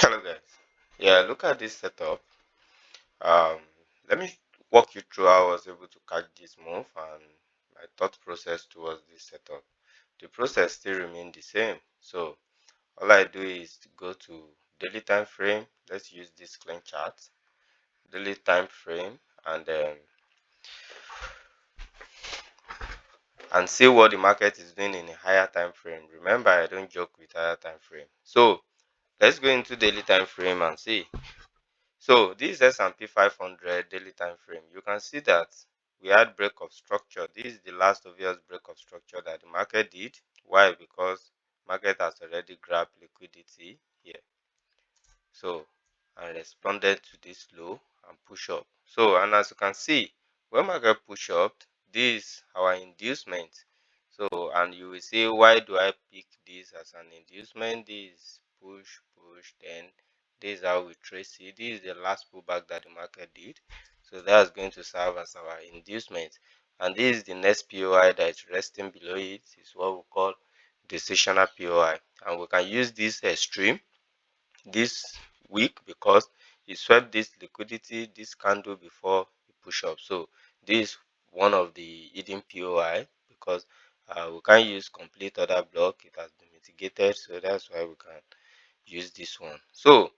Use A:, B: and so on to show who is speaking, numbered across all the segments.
A: Hello guys. Yeah, look at this setup. Um, Let me walk you through how I was able to catch this move and my thought process towards this setup. The process still remains the same. So all I do is to go to daily time frame. Let's use this clean chart. Daily time frame and see what the market is doing in a higher time frame. Remember, I don't joke with higher time frame. So let's go into daily time frame and see. So this S&P 500 daily time frame, you can see that we had break of structure. This is the last obvious break of structure that the market did. Why? Because market has already grabbed liquidity here. So and responded to this low and push up. So and as you can see, when market push up, this our inducement. So and you will say, why do I pick this as an inducement? This push, then this is how we trace it. This is the last pullback that the market did. So that's going to serve as our inducement. And this is the next POI that is resting below it. Is what we call decisional POI. And we can use this extreme this week because he swept this liquidity, this candle before he push up. So this is one of the hidden POI because we can't use complete order block. It has been mitigated, so that's why we can use this one. So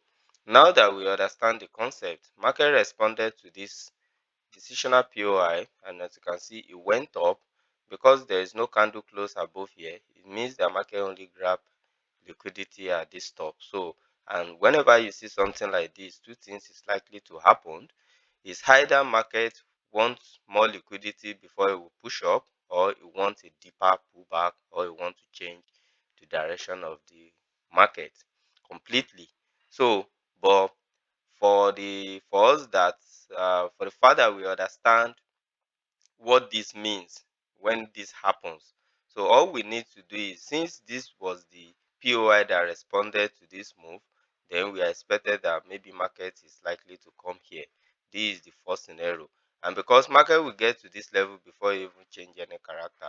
A: now that we understand the concept, market responded to this decisional POI, and as you can see, it went up because there is no candle close above here. It means the market only grab liquidity at this top. So and whenever you see something like this, two things is likely to happen. Is either market wants more liquidity before it will push up, or it wants a deeper pullback, or it wants to change the direction of the market completely. So but for us that for the fact that we understand what this means when this happens. So all we need to do is, since this was the POI that responded to this move, then we are expected that maybe market is likely to come here. This is the first scenario. And because market will get to this level before it even change any character,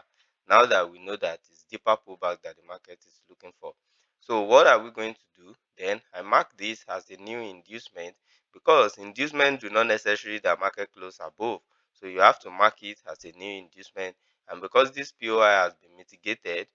A: now that we know that it's deeper pullback that the market is looking for. So what are we going to do? Then I mark this as a new inducement because inducement do not necessarily that market close above. So you have to mark it as a new inducement. And because this POI has been mitigated,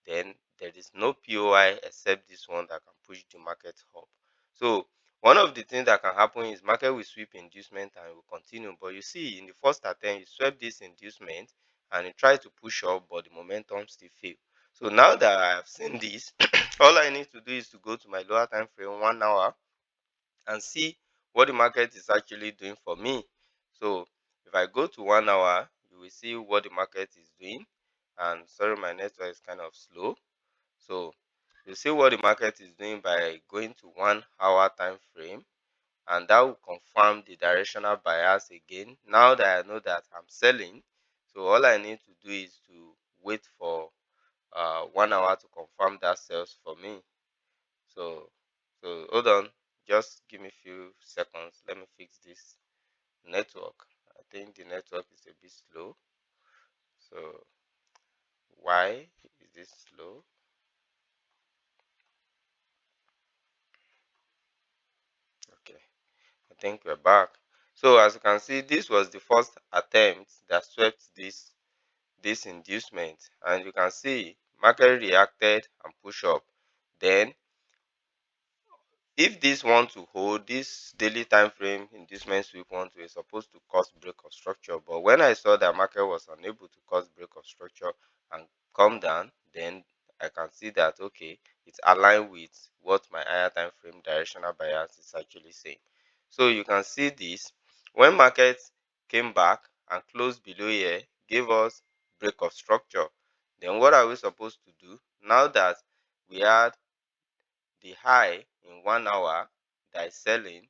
A: then there is no POI except this one that can push the market up. So one of the things that can happen is market will sweep inducement and will continue. But you see, in the first attempt, you swept this inducement and it tried to push up, but the momentum still failed. So now that I have seen this, all I need to do is to go to my lower time frame 1 hour and see what the market is actually doing for me. So if I go to 1 hour, you will see what the market is doing. And sorry, my network is kind of slow. So you see what the market is doing by going to 1 hour time frame, and that will confirm the directional bias again. Now that I know that I'm selling, so all I need to do is to wait for 1 hour to confirm that sales for me. So hold on, just give me a few seconds. Let me fix this network. I think the network is a bit slow. So why is this slow? Okay, I think we're back. So as you can see, this was the first attempt that swept this inducement, and you can see market reacted and push up. Then if this want to hold, this daily time frame inducement sweep want to is supposed to cause break of structure, but when I saw that market was unable to cause break of structure and come down, then I can see that okay, it's aligned with what my higher time frame directional bias is actually saying. So you can see this when market came back and closed below here, gave us break of structure. Then what are we supposed to do now that we had the high in 1 hour that is selling,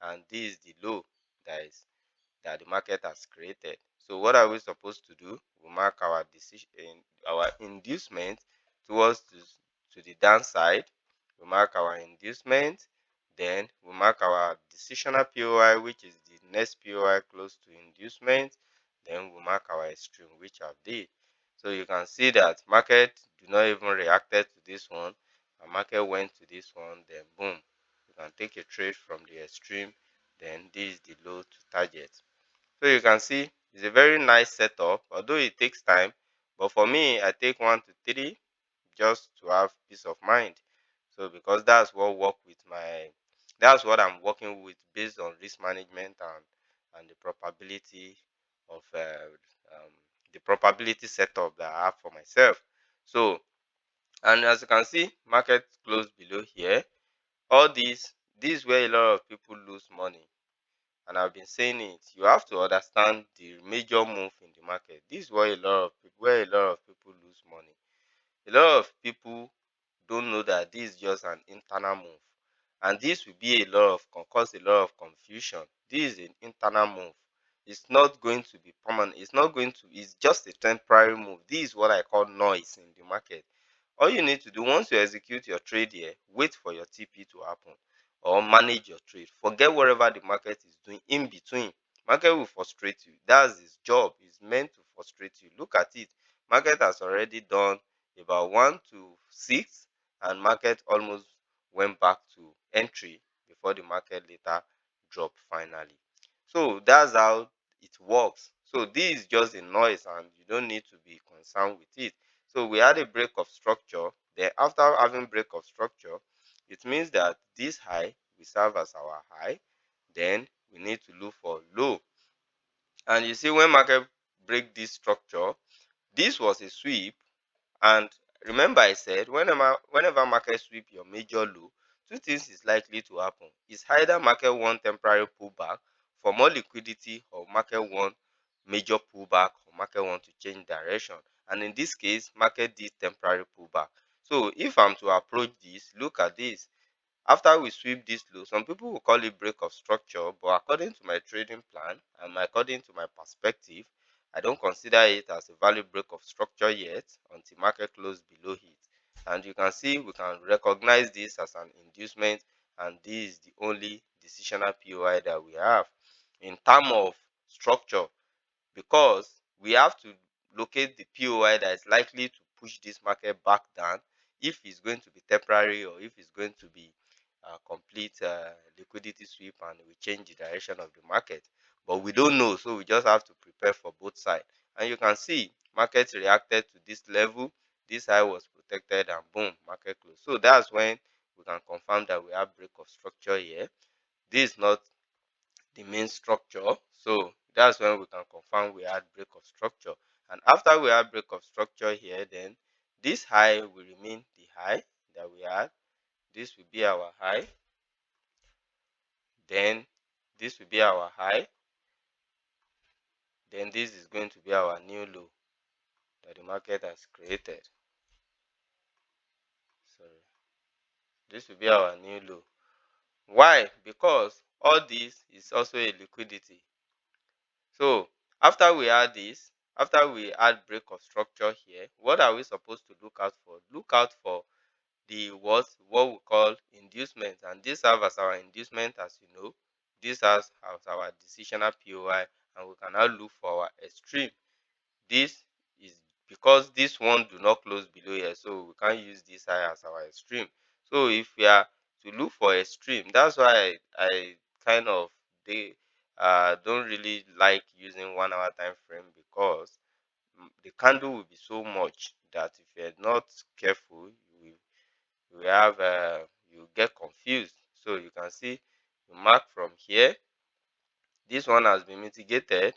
A: and this is the low that the market has created? So what are we supposed to do? We mark our decision in our inducement towards to the downside. We mark our inducement, then we mark our decisional POI, which is the next POI close to inducement, then we mark our extreme, which I've did. So you can see that market do not even reacted to this one, and market went to this one, then boom, You can take a trade from the extreme, then this is the low to target. So you can see it's a very nice setup, although it takes time. But for me, I take 1 to 3 just to have peace of mind. So because that's what I'm working with based on risk management and the probability of the probability setup that I have for myself. So, and as you can see, market closed below here. All this is where a lot of people lose money, and I've been saying it. You have to understand the major move in the market. This is where a lot of people lose money. A lot of people don't know that this is just an internal move, and this will be a lot of cause a lot of confusion. This is an internal move. It's not going to be permanent. It's just a temporary move. This is what I call noise in the market. All you need to do once you execute your trade here, wait for your TP to happen or manage your trade. Forget whatever the market is doing in between. Market will frustrate you. That's its job. It's meant to frustrate you. Look at it. Market has already done about 1 to 6, and market almost went back to entry before the market later dropped finally. So that's how it works. So this is just a noise and you don't need to be concerned with it. So we had a break of structure. Then after having break of structure, it means that this high will serve as our high. Then we need to look for low. And you see when market break this structure, this was a sweep. And remember I said whenever market sweep your major low, two things is likely to happen. It's either market want temporary pullback for more liquidity, or market want major pullback, or market want to change direction. And in this case, market did temporary pullback. So if I'm to approach this, look at this. After we sweep this low, some people will call it break of structure, but according to my trading plan and according to my perspective, I don't consider it as a valid break of structure yet until market close below it. And you can see we can recognize this as an inducement, and this is the only decisional POI that we have in terms of structure, because we have to locate the POI that is likely to push this market back down, if it's going to be temporary or if it's going to be a complete liquidity sweep and we change the direction of the market. But we don't know, so we just have to prepare for both sides. And you can see market reacted to this level. This high was protected and boom, market close. So that's when we can confirm that we have break of structure here. This is not the main structure. So that's when we can confirm we had break of structure. And after we have break of structure here, then this high will remain the high that we had. This will be our high. Then this will be our high. Then this is going to be our new low that the market has created. Sorry. This will be our new low. Why? Because all this is also a liquidity. So after we add this, after we add break of structure here, what are we supposed to look out for? Look out for the what we call inducement, and this serves as our inducement, as you know. This has as our decisional POI, and we can now look for our extreme. This is because this one do not close below here, so we can't use this high as our extreme. So if we are to look for extreme, that's why I kind of they don't really like using 1 hour time frame, because the candle will be so much that if you're not careful, you will have you get confused. So you can see you mark from here. This one has been mitigated.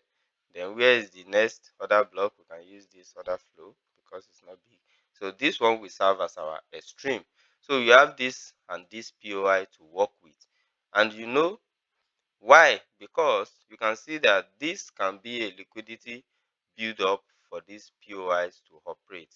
A: Then where is the next other block? We can use this other flow because it's not big. So this one will serve as our extreme. So you have this and this POI to work with. And you know why? Because you can see that this can be a liquidity build up for these POIs to operate.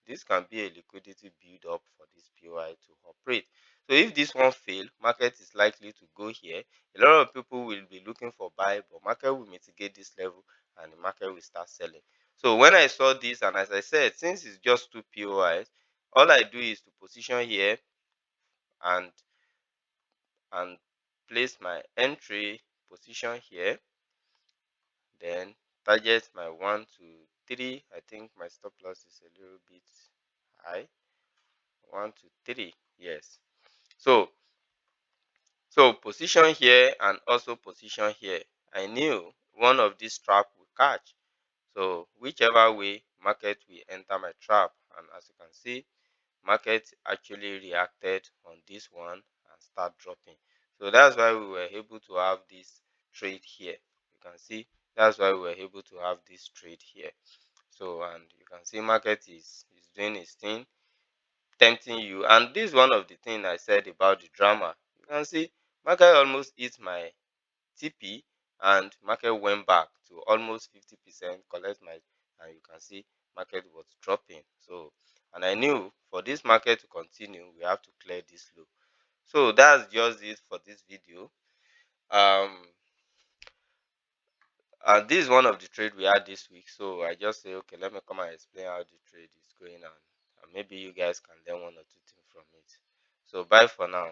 A: This can be a liquidity build up for this POI to operate. So if this one fail, market is likely to go here. A lot of people will be looking for buy, but market will mitigate this level and the market will start selling. So when I saw this, and as I said, since it's just two POIs, all I do is to position here and and place my entry position here, then target my 1 to 3. I think my stop loss is a little bit high. 1 to 3, yes. So So position here and also position here. I knew one of these trap will catch. So whichever way market will enter my trap, and as you can see, market actually reacted on this one and start dropping. So that's why we were able to have this trade here. You can see that's why we were able to have this trade here. So and you can see market is doing its thing, tempting you. And this is one of the things I said about the drama. You can see market almost hit my TP and market went back to almost 50%, collect my, and you can see market was dropping. So and I knew for this market to continue, we have to clear this low. So that's just it for this video. Um and this is one of the trade we had this week. So I just say okay, let me come and explain how the trade is going on. And maybe you guys can learn one or two things from it. So bye for now.